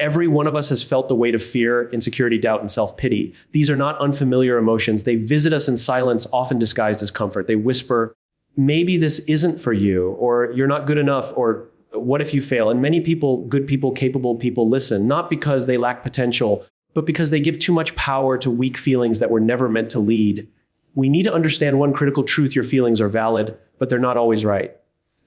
Every one of us has felt the weight of fear, insecurity, doubt, and self-pity. These are not unfamiliar emotions. They visit us in silence, often disguised as comfort. They whisper, maybe this isn't for you, or you're not good enough, or what if you fail? And many people, good people, capable people, listen, not because they lack potential, but because they give too much power to weak feelings that were never meant to lead. We need to understand one critical truth: your feelings are valid, but they're not always right.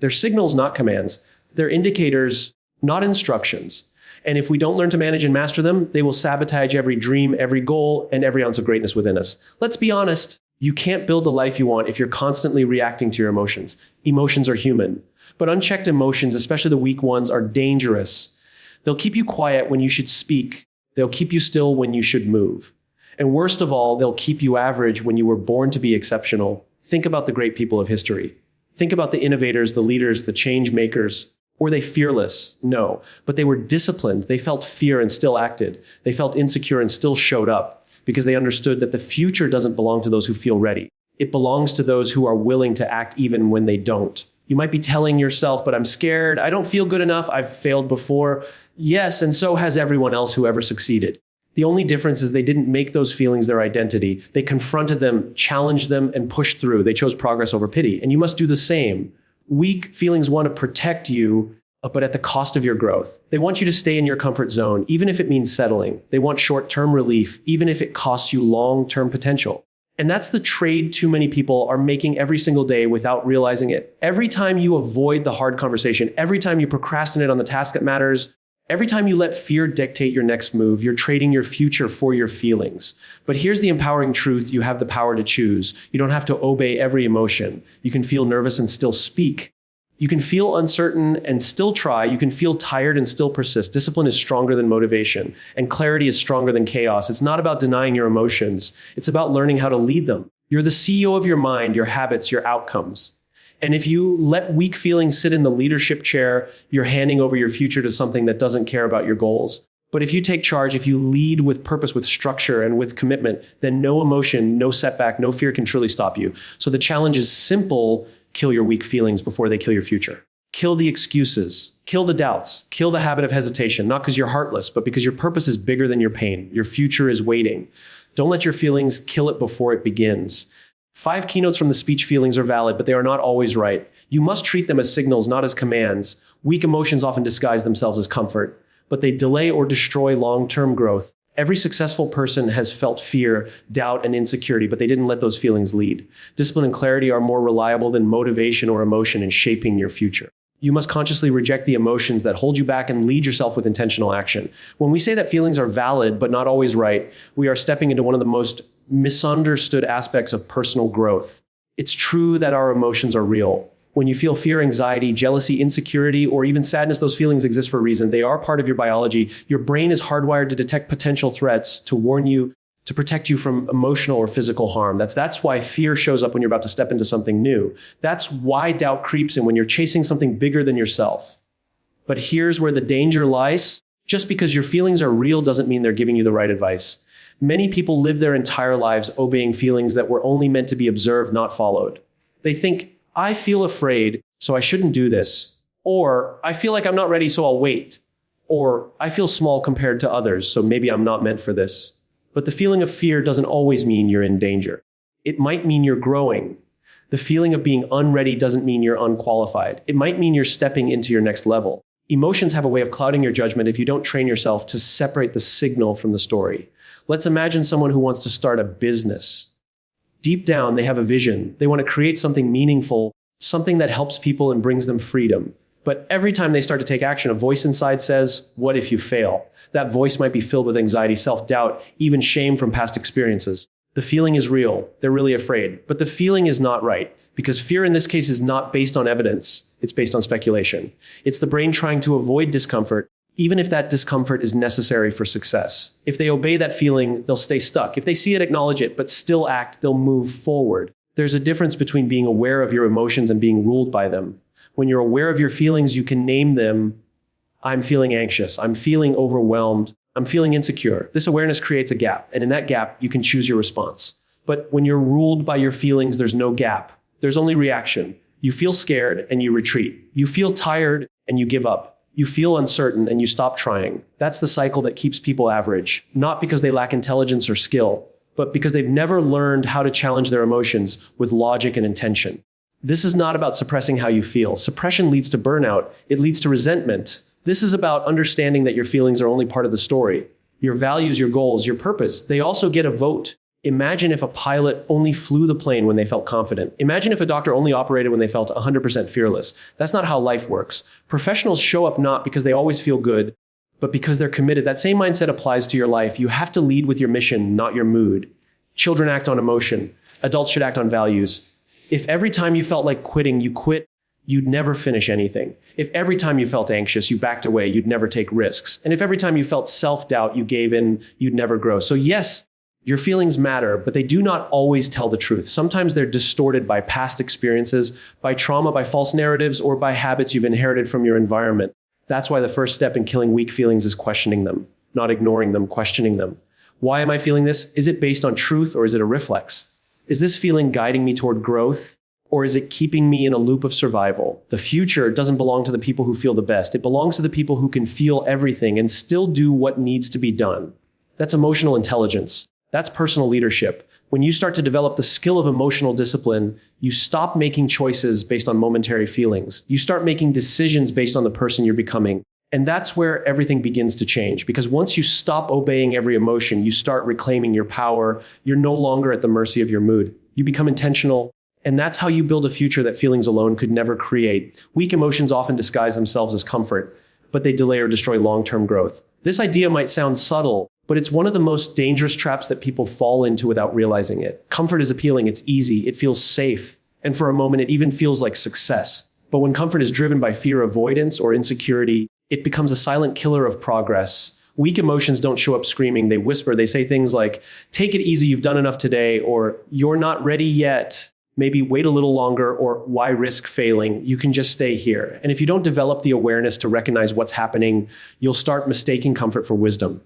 They're signals, not commands. They're indicators, not instructions. And if we don't learn to manage and master them, they will sabotage every dream, every goal, and every ounce of greatness within us. Let's be honest. You can't build the life you want if you're constantly reacting to your emotions. Emotions are human. But unchecked emotions, especially the weak ones, are dangerous. They'll keep you quiet when you should speak. They'll keep you still when you should move. And worst of all, they'll keep you average when you were born to be exceptional. Think about the great people of history. Think about the innovators, the leaders, the change makers. Were they fearless? No. But they were disciplined. They felt fear and still acted. They felt insecure and still showed up, because they understood that the future doesn't belong to those who feel ready. It belongs to those who are willing to act even when they don't. You might be telling yourself, but I'm scared. I don't feel good enough. I've failed before. Yes, and so has everyone else who ever succeeded. The only difference is they didn't make those feelings their identity. They confronted them, challenged them, and pushed through. They chose progress over pity. And you must do the same. Weak feelings want to protect you, but at the cost of your growth. They want you to stay in your comfort zone, even if it means settling. They want short-term relief, even if it costs you long-term potential. And that's the trade too many people are making every single day without realizing it. Every time you avoid the hard conversation, every time you procrastinate on the task that matters, every time you let fear dictate your next move, you're trading your future for your feelings. But here's the empowering truth: you have the power to choose. You don't have to obey every emotion. You can feel nervous and still speak. You can feel uncertain and still try. You can feel tired and still persist. Discipline is stronger than motivation, and clarity is stronger than chaos. It's not about denying your emotions. It's about learning how to lead them. You're the CEO of your mind, your habits, your outcomes. And if you let weak feelings sit in the leadership chair, you're handing over your future to something that doesn't care about your goals. But if you take charge, if you lead with purpose, with structure, and with commitment, then no emotion, no setback, no fear can truly stop you. So the challenge is simple: kill your weak feelings before they kill your future. Kill the excuses, kill the doubts, kill the habit of hesitation, not because you're heartless, but because your purpose is bigger than your pain. Your future is waiting. Don't let your feelings kill it before it begins. 5 keynotes from the speech: feelings are valid, but they are not always right. You must treat them as signals, not as commands. Weak emotions often disguise themselves as comfort, but they delay or destroy long-term growth. Every successful person has felt fear, doubt, and insecurity, but they didn't let those feelings lead. Discipline and clarity are more reliable than motivation or emotion in shaping your future. You must consciously reject the emotions that hold you back and lead yourself with intentional action. When we say that feelings are valid but not always right, we are stepping into one of the most misunderstood aspects of personal growth. It's true that our emotions are real. When you feel fear, anxiety, jealousy, insecurity, or even sadness, those feelings exist for a reason. They are part of your biology. Your brain is hardwired to detect potential threats, to warn you, to protect you from emotional or physical harm. That's why fear shows up when you're about to step into something new. That's why doubt creeps in when you're chasing something bigger than yourself. But here's where the danger lies. Just because your feelings are real doesn't mean they're giving you the right advice. Many people live their entire lives obeying feelings that were only meant to be observed, not followed. They think, I feel afraid, so I shouldn't do this. Or, I feel like I'm not ready, so I'll wait. Or, I feel small compared to others, so maybe I'm not meant for this. But the feeling of fear doesn't always mean you're in danger. It might mean you're growing. The feeling of being unready doesn't mean you're unqualified. It might mean you're stepping into your next level. Emotions have a way of clouding your judgment if you don't train yourself to separate the signal from the story. Let's imagine someone who wants to start a business. Deep down, they have a vision. They want to create something meaningful, something that helps people and brings them freedom. But every time they start to take action, a voice inside says, what if you fail? That voice might be filled with anxiety, self-doubt, even shame from past experiences. The feeling is real. They're really afraid. But the feeling is not right, because fear in this case is not based on evidence. It's based on speculation. It's the brain trying to avoid discomfort, even if that discomfort is necessary for success. If they obey that feeling, they'll stay stuck. If they see it, acknowledge it, but still act, they'll move forward. There's a difference between being aware of your emotions and being ruled by them. When you're aware of your feelings, you can name them. I'm feeling anxious. I'm feeling overwhelmed. I'm feeling insecure. This awareness creates a gap, and in that gap, you can choose your response. But when you're ruled by your feelings, there's no gap. There's only reaction. You feel scared and you retreat. You feel tired and you give up. You feel uncertain and you stop trying. That's the cycle that keeps people average, not because they lack intelligence or skill, but because they've never learned how to challenge their emotions with logic and intention. This is not about suppressing how you feel. Suppression leads to burnout. It leads to resentment. This is about understanding that your feelings are only part of the story. Your values, your goals, your purpose, they also get a vote. Imagine if a pilot only flew the plane when they felt confident. Imagine if a doctor only operated when they felt 100% fearless. That's not how life works. Professionals show up not because they always feel good, but because they're committed. That same mindset applies to your life. You have to lead with your mission, not your mood. Children act on emotion. Adults should act on values. If every time you felt like quitting, you quit, you'd never finish anything. If every time you felt anxious, you backed away, you'd never take risks. And if every time you felt self-doubt, you gave in, you'd never grow. So yes, your feelings matter, but they do not always tell the truth. Sometimes they're distorted by past experiences, by trauma, by false narratives, or by habits you've inherited from your environment. That's why the first step in killing weak feelings is questioning them, not ignoring them, questioning them. Why am I feeling this? Is it based on truth or is it a reflex? Is this feeling guiding me toward growth or is it keeping me in a loop of survival? The future doesn't belong to the people who feel the best. It belongs to the people who can feel everything and still do what needs to be done. That's emotional intelligence. That's personal leadership. When you start to develop the skill of emotional discipline, you stop making choices based on momentary feelings. You start making decisions based on the person you're becoming. And that's where everything begins to change. Because once you stop obeying every emotion, you start reclaiming your power. You're no longer at the mercy of your mood. You become intentional. And that's how you build a future that feelings alone could never create. Weak emotions often disguise themselves as comfort, but they delay or destroy long-term growth. This idea might sound subtle, but it's one of the most dangerous traps that people fall into without realizing it. Comfort is appealing, it's easy, it feels safe, and for a moment it even feels like success. But when comfort is driven by fear, avoidance, or insecurity, it becomes a silent killer of progress. Weak emotions don't show up screaming, they whisper, they say things like, take it easy, you've done enough today, or you're not ready yet. Maybe wait a little longer, or why risk failing? You can just stay here. And if you don't develop the awareness to recognize what's happening, you'll start mistaking comfort for wisdom.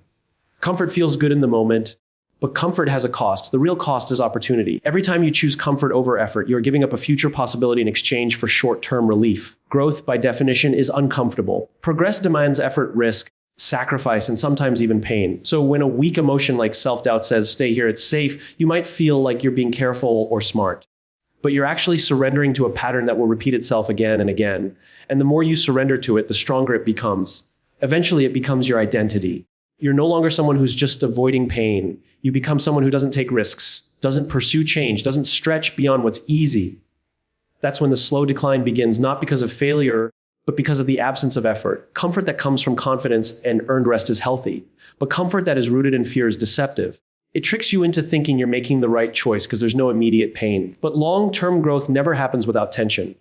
Comfort feels good in the moment, but comfort has a cost. The real cost is opportunity. Every time you choose comfort over effort, you're giving up a future possibility in exchange for short-term relief. Growth, by definition, is uncomfortable. Progress demands effort, risk, sacrifice, and sometimes even pain. So when a weak emotion like self-doubt says, stay here, it's safe, you might feel like you're being careful or smart. But you're actually surrendering to a pattern that will repeat itself again and again. And the more you surrender to it, the stronger it becomes. Eventually, it becomes your identity. You're no longer someone who's just avoiding pain. You become someone who doesn't take risks, doesn't pursue change, doesn't stretch beyond what's easy. That's when the slow decline begins, not because of failure, but because of the absence of effort. Comfort that comes from confidence and earned rest is healthy, but comfort that is rooted in fear is deceptive. It tricks you into thinking you're making the right choice because there's no immediate pain. But long-term growth never happens without tension.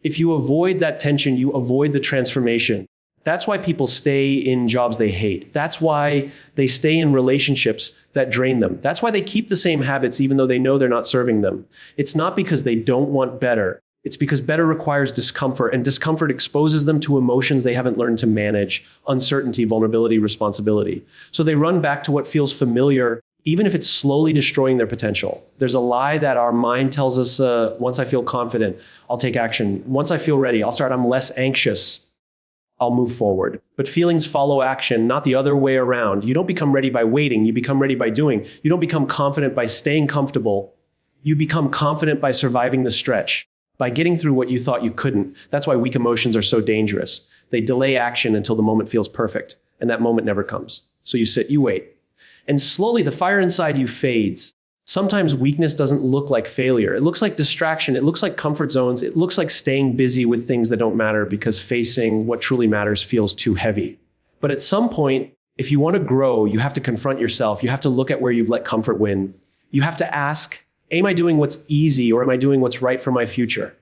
If you avoid that tension, you avoid the transformation. That's why people stay in jobs they hate. That's why they stay in relationships that drain them. That's why they keep the same habits even though they know they're not serving them. It's not because they don't want better. It's because better requires discomfort, and discomfort exposes them to emotions they haven't learned to manage: uncertainty, vulnerability, responsibility. So they run back to what feels familiar, even if it's slowly destroying their potential. There's a lie that our mind tells us, once I feel confident, I'll take action. Once I feel ready, I'm less anxious, I'll move forward. But feelings follow action, not the other way around. You don't become ready by waiting, you become ready by doing. You don't become confident by staying comfortable. You become confident by surviving the stretch, by getting through what you thought you couldn't. That's why weak emotions are so dangerous. They delay action until the moment feels perfect, and that moment never comes. So you sit, you wait. And slowly the fire inside you fades. Sometimes weakness doesn't look like failure. It looks like distraction. It looks like comfort zones. It looks like staying busy with things that don't matter because facing what truly matters feels too heavy. But at some point, if you want to grow, you have to confront yourself. You have to look at where you've let comfort win. You have to ask, am I doing what's easy or am I doing what's right for my future?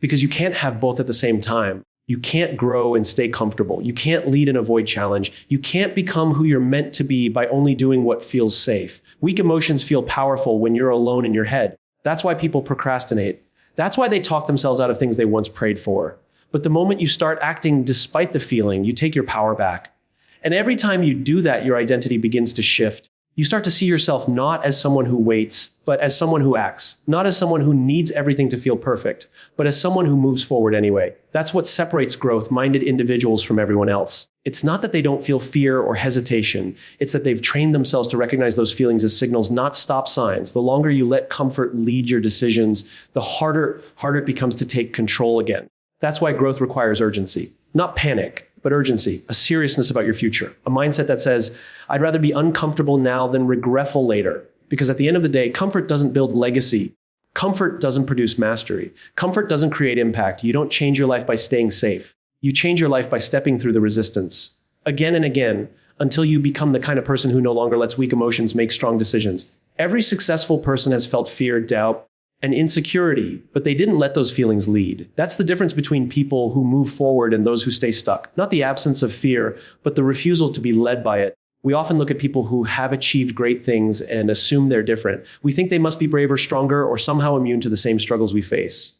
Because you can't have both at the same time. You can't grow and stay comfortable. You can't lead and avoid challenge. You can't become who you're meant to be by only doing what feels safe. Weak emotions feel powerful when you're alone in your head. That's why people procrastinate. That's why they talk themselves out of things they once prayed for. But the moment you start acting despite the feeling, you take your power back. And every time you do that, your identity begins to shift. You start to see yourself not as someone who waits, but as someone who acts. Not as someone who needs everything to feel perfect, but as someone who moves forward anyway. That's what separates growth-minded individuals from everyone else. It's not that they don't feel fear or hesitation. It's that they've trained themselves to recognize those feelings as signals, not stop signs. The longer you let comfort lead your decisions, the harder it becomes to take control again. That's why growth requires urgency. Not panic, but urgency, a seriousness about your future, a mindset that says, I'd rather be uncomfortable now than regretful later. Because at the end of the day, comfort doesn't build legacy. Comfort doesn't produce mastery. Comfort doesn't create impact. You don't change your life by staying safe. You change your life by stepping through the resistance, again and again, until you become the kind of person who no longer lets weak emotions make strong decisions. Every successful person has felt fear, doubt, and insecurity, but they didn't let those feelings lead. That's the difference between people who move forward and those who stay stuck. Not the absence of fear, but the refusal to be led by it. We often look at people who have achieved great things and assume they're different. We think they must be braver, stronger, or somehow immune to the same struggles we face.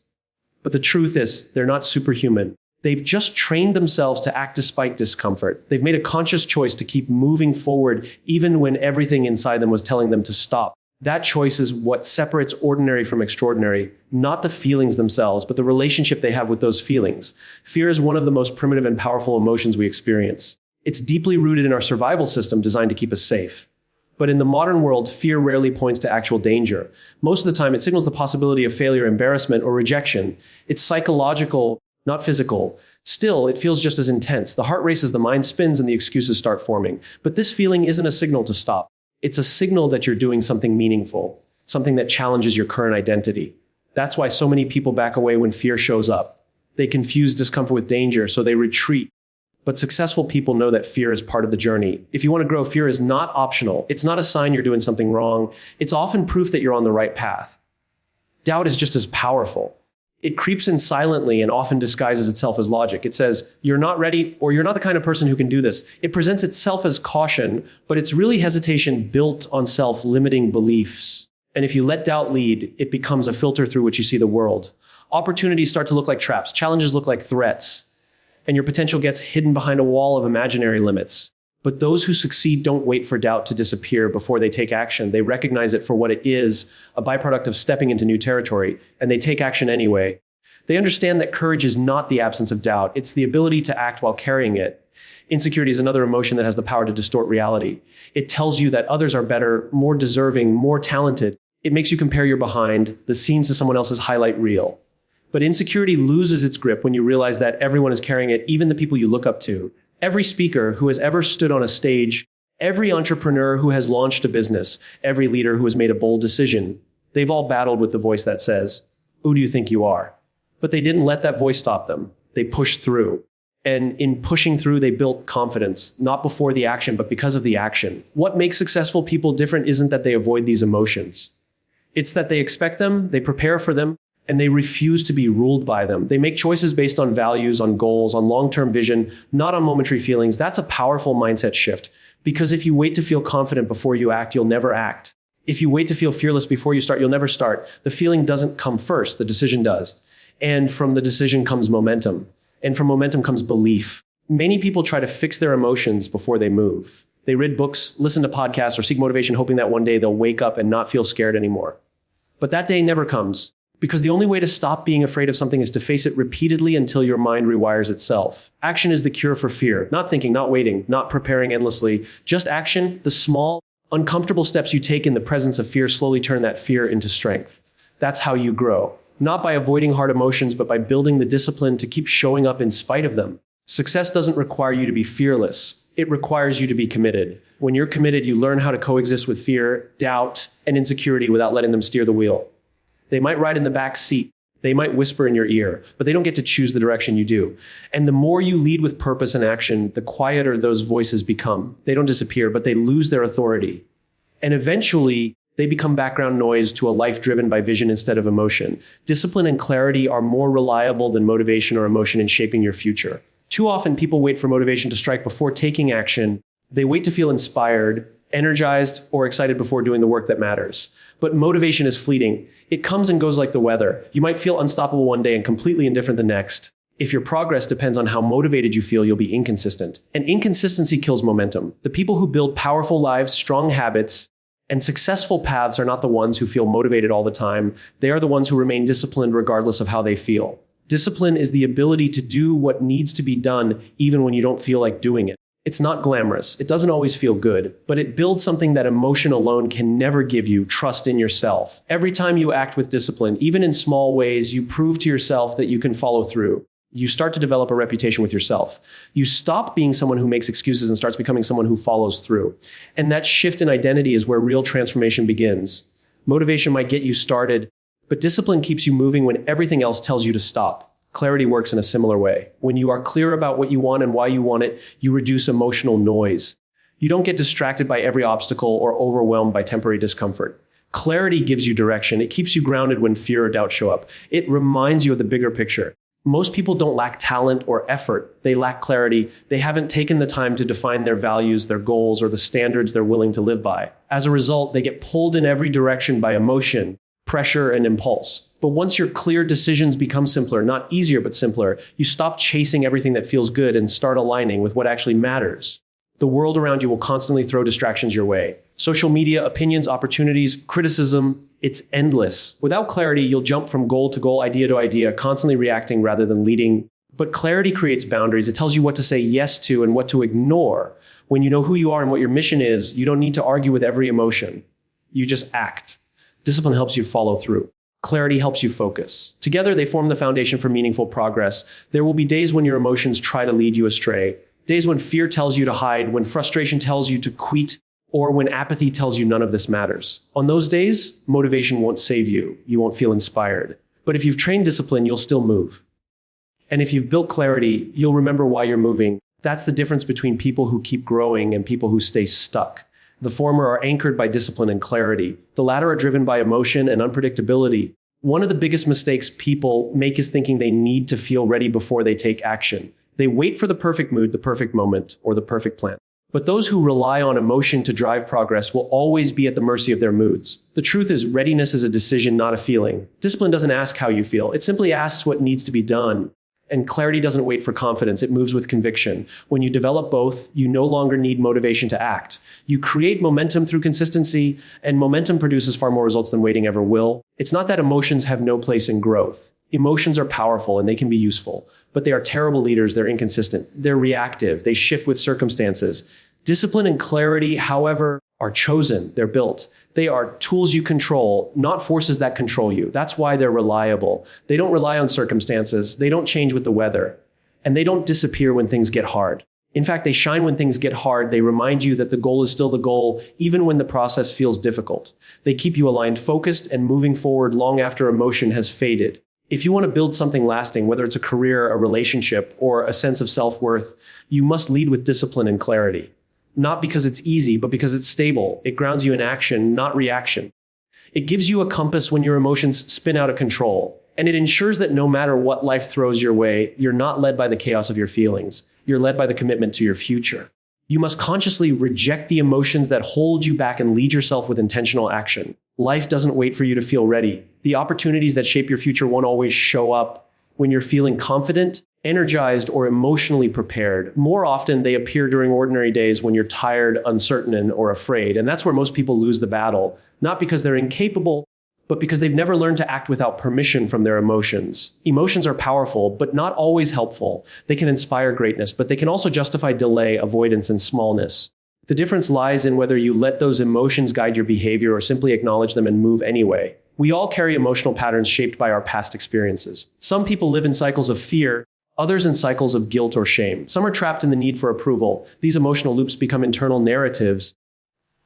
But the truth is, they're not superhuman. They've just trained themselves to act despite discomfort. They've made a conscious choice to keep moving forward, even when everything inside them was telling them to stop. That choice is what separates ordinary from extraordinary, not the feelings themselves, but the relationship they have with those feelings. Fear is one of the most primitive and powerful emotions we experience. It's deeply rooted in our survival system designed to keep us safe. But in the modern world, fear rarely points to actual danger. Most of the time, it signals the possibility of failure, embarrassment, or rejection. It's psychological, not physical. Still, it feels just as intense. The heart races, the mind spins, and the excuses start forming. But this feeling isn't a signal to stop. It's a signal that you're doing something meaningful, something that challenges your current identity. That's why so many people back away when fear shows up. They confuse discomfort with danger, so they retreat. But successful people know that fear is part of the journey. If you want to grow, fear is not optional. It's not a sign you're doing something wrong. It's often proof that you're on the right path. Doubt is just as powerful. It creeps in silently and often disguises itself as logic. It says, you're not ready, or you're not the kind of person who can do this. It presents itself as caution, but it's really hesitation built on self-limiting beliefs. And if you let doubt lead, it becomes a filter through which you see the world. Opportunities start to look like traps. Challenges look like threats. And your potential gets hidden behind a wall of imaginary limits. But those who succeed don't wait for doubt to disappear before they take action. They recognize it for what it is, a byproduct of stepping into new territory, and they take action anyway. They understand that courage is not the absence of doubt. It's the ability to act while carrying it. Insecurity is another emotion that has the power to distort reality. It tells you that others are better, more deserving, more talented. It makes you compare your behind the scenes to someone else's highlight reel. But insecurity loses its grip when you realize that everyone is carrying it, even the people you look up to. Every speaker who has ever stood on a stage, every entrepreneur who has launched a business, every leader who has made a bold decision, they've all battled with the voice that says, "Who do you think you are?" But they didn't let that voice stop them. They pushed through. And in pushing through, they built confidence, not before the action, but because of the action. What makes successful people different isn't that they avoid these emotions. It's that they expect them, they prepare for them, and they refuse to be ruled by them. They make choices based on values, on goals, on long-term vision, not on momentary feelings. That's a powerful mindset shift. Because if you wait to feel confident before you act, you'll never act. If you wait to feel fearless before you start, you'll never start. The feeling doesn't come first, the decision does. And from the decision comes momentum. And from momentum comes belief. Many people try to fix their emotions before they move. They read books, listen to podcasts, or seek motivation, hoping that one day they'll wake up and not feel scared anymore. But that day never comes. Because the only way to stop being afraid of something is to face it repeatedly until your mind rewires itself. Action is the cure for fear. Not thinking, not waiting, not preparing endlessly. Just action. The small, uncomfortable steps you take in the presence of fear slowly turn that fear into strength. That's how you grow. Not by avoiding hard emotions, but by building the discipline to keep showing up in spite of them. Success doesn't require you to be fearless. It requires you to be committed. When you're committed, you learn how to coexist with fear, doubt, and insecurity without letting them steer the wheel. They might ride in the back seat. They might whisper in your ear, but they don't get to choose the direction you do. And the more you lead with purpose and action, the quieter those voices become. They don't disappear, but they lose their authority. And eventually, they become background noise to a life driven by vision instead of emotion. Discipline and clarity are more reliable than motivation or emotion in shaping your future. Too often, people wait for motivation to strike before taking action. They wait to feel inspired, energized, or excited before doing the work that matters. But motivation is fleeting. It comes and goes like the weather. You might feel unstoppable one day and completely indifferent the next. If your progress depends on how motivated you feel, you'll be inconsistent. And inconsistency kills momentum. The people who build powerful lives, strong habits, and successful paths are not the ones who feel motivated all the time. They are the ones who remain disciplined regardless of how they feel. Discipline is the ability to do what needs to be done even when you don't feel like doing it. It's not glamorous. It doesn't always feel good, but it builds something that emotion alone can never give you: trust in yourself. Every time you act with discipline, even in small ways, you prove to yourself that you can follow through. You start to develop a reputation with yourself. You stop being someone who makes excuses and starts becoming someone who follows through. And that shift in identity is where real transformation begins. Motivation might get you started, but discipline keeps you moving when everything else tells you to stop. Clarity works in a similar way. When you are clear about what you want and why you want it, you reduce emotional noise. You don't get distracted by every obstacle or overwhelmed by temporary discomfort. Clarity gives you direction. It keeps you grounded when fear or doubt show up. It reminds you of the bigger picture. Most people don't lack talent or effort. They lack clarity. They haven't taken the time to define their values, their goals, or the standards they're willing to live by. As a result, they get pulled in every direction by emotion, pressure, and impulse. But once your clear decisions become simpler, not easier, but simpler, you stop chasing everything that feels good and start aligning with what actually matters. The world around you will constantly throw distractions your way. Social media, opinions, opportunities, criticism, it's endless. Without clarity, you'll jump from goal to goal, idea to idea, constantly reacting rather than leading. But clarity creates boundaries. It tells you what to say yes to and what to ignore. When you know who you are and what your mission is, you don't need to argue with every emotion. You just act. Discipline helps you follow through. Clarity helps you focus. Together, they form the foundation for meaningful progress. There will be days when your emotions try to lead you astray. Days when fear tells you to hide, when frustration tells you to quit, or when apathy tells you none of this matters. On those days, motivation won't save you. You won't feel inspired. But if you've trained discipline, you'll still move. And if you've built clarity, you'll remember why you're moving. That's the difference between people who keep growing and people who stay stuck. The former are anchored by discipline and clarity. The latter are driven by emotion and unpredictability. One of the biggest mistakes people make is thinking they need to feel ready before they take action. They wait for the perfect mood, the perfect moment, or the perfect plan. But those who rely on emotion to drive progress will always be at the mercy of their moods. The truth is, readiness is a decision, not a feeling. Discipline doesn't ask how you feel. It simply asks what needs to be done. And clarity doesn't wait for confidence. It moves with conviction. When you develop both, you no longer need motivation to act. You create momentum through consistency, and momentum produces far more results than waiting ever will. It's not that emotions have no place in growth. Emotions are powerful and they can be useful, but they are terrible leaders. They're inconsistent. They're reactive. They shift with circumstances. Discipline and clarity, however, are chosen. They're built. They are tools you control, not forces that control you. That's why they're reliable. They don't rely on circumstances. They don't change with the weather. And they don't disappear when things get hard. In fact, they shine when things get hard. They remind you that the goal is still the goal, even when the process feels difficult. They keep you aligned, focused, and moving forward long after emotion has faded. If you want to build something lasting, whether it's a career, a relationship, or a sense of self-worth, you must lead with discipline and clarity. Not because it's easy, but because it's stable. It grounds you in action, not reaction. It gives you a compass when your emotions spin out of control. And it ensures that no matter what life throws your way, you're not led by the chaos of your feelings. You're led by the commitment to your future. You must consciously reject the emotions that hold you back and lead yourself with intentional action. Life doesn't wait for you to feel ready. The opportunities that shape your future won't always show up when you're feeling confident, energized, or emotionally prepared. More often, they appear during ordinary days when you're tired, uncertain, or afraid. And that's where most people lose the battle, not because they're incapable, but because they've never learned to act without permission from their emotions. Emotions are powerful, but not always helpful. They can inspire greatness, but they can also justify delay, avoidance, and smallness. The difference lies in whether you let those emotions guide your behavior or simply acknowledge them and move anyway. We all carry emotional patterns shaped by our past experiences. Some people live in cycles of fear, others in cycles of guilt or shame. Some are trapped in the need for approval. These emotional loops become internal narratives.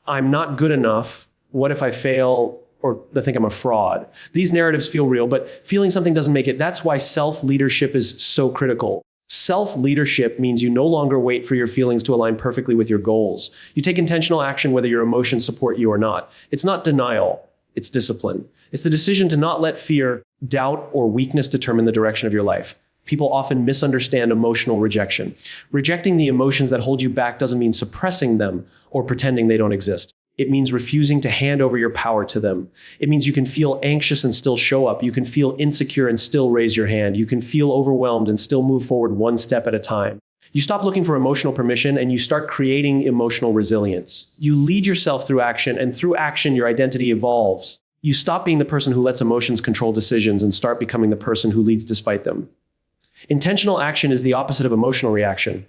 I'm not good enough. What if I fail? Or they think I'm a fraud. These narratives feel real, but feeling something doesn't make it. That's why self-leadership is so critical. Self-leadership means you no longer wait for your feelings to align perfectly with your goals. You take intentional action whether your emotions support you or not. It's not denial. It's discipline. It's the decision to not let fear, doubt, or weakness determine the direction of your life. People often misunderstand emotional rejection. Rejecting the emotions that hold you back doesn't mean suppressing them or pretending they don't exist. It means refusing to hand over your power to them. It means you can feel anxious and still show up. You can feel insecure and still raise your hand. You can feel overwhelmed and still move forward one step at a time. You stop looking for emotional permission and you start creating emotional resilience. You lead yourself through action, and through action, your identity evolves. You stop being the person who lets emotions control decisions and start becoming the person who leads despite them. Intentional action is the opposite of emotional reaction.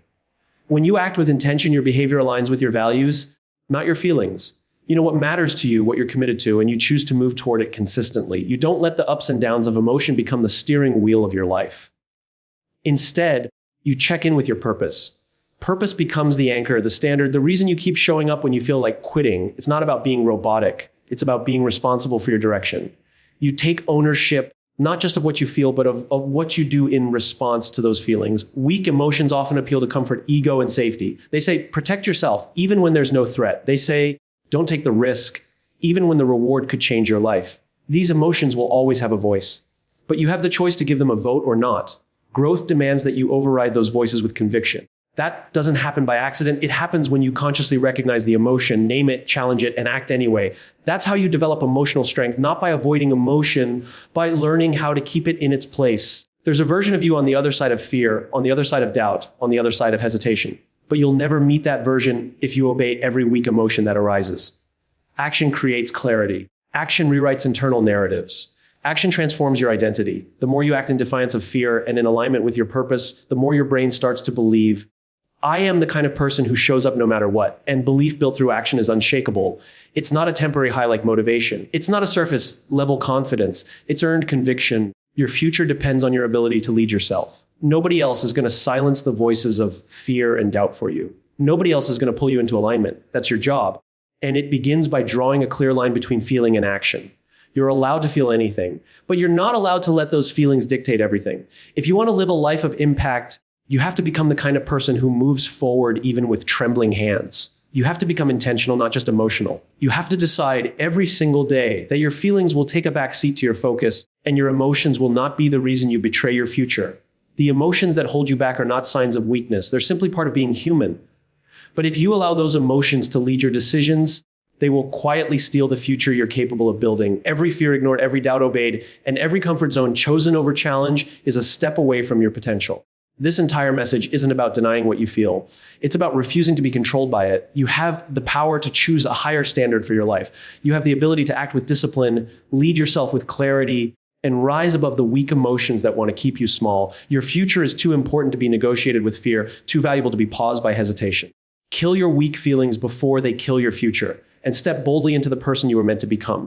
When you act with intention, your behavior aligns with your values, not your feelings. You know what matters to you, what you're committed to, and you choose to move toward it consistently. You don't let the ups and downs of emotion become the steering wheel of your life. Instead, you check in with your purpose. Purpose becomes the anchor, the standard, the reason you keep showing up when you feel like quitting. It's not about being robotic. It's about being responsible for your direction. You take ownership, not just of what you feel, but of what you do in response to those feelings. Weak emotions often appeal to comfort, ego, and safety. They say, protect yourself, even when there's no threat. They say, don't take the risk, even when the reward could change your life. These emotions will always have a voice, but you have the choice to give them a vote or not. Growth demands that you override those voices with conviction. That doesn't happen by accident. It happens when you consciously recognize the emotion, name it, challenge it, and act anyway. That's how you develop emotional strength, not by avoiding emotion, by learning how to keep it in its place. There's a version of you on the other side of fear, on the other side of doubt, on the other side of hesitation. But you'll never meet that version if you obey every weak emotion that arises. Action creates clarity. Action rewrites internal narratives. Action transforms your identity. The more you act in defiance of fear and in alignment with your purpose, the more your brain starts to believe, I am the kind of person who shows up no matter what, and belief built through action is unshakable. It's not a temporary high like motivation. It's not a surface level confidence. It's earned conviction. Your future depends on your ability to lead yourself. Nobody else is going to silence the voices of fear and doubt for you. Nobody else is going to pull you into alignment. That's your job. And it begins by drawing a clear line between feeling and action. You're allowed to feel anything, but you're not allowed to let those feelings dictate everything. If you want to live a life of impact, you have to become the kind of person who moves forward even with trembling hands. You have to become intentional, not just emotional. You have to decide every single day that your feelings will take a back seat to your focus and your emotions will not be the reason you betray your future. The emotions that hold you back are not signs of weakness. They're simply part of being human. But if you allow those emotions to lead your decisions, they will quietly steal the future you're capable of building. Every fear ignored, every doubt obeyed, and every comfort zone chosen over challenge is a step away from your potential. This entire message isn't about denying what you feel. It's about refusing to be controlled by it. You have the power to choose a higher standard for your life. You have the ability to act with discipline, lead yourself with clarity, and rise above the weak emotions that want to keep you small. Your future is too important to be negotiated with fear, too valuable to be paused by hesitation. Kill your weak feelings before they kill your future, and step boldly into the person you were meant to become.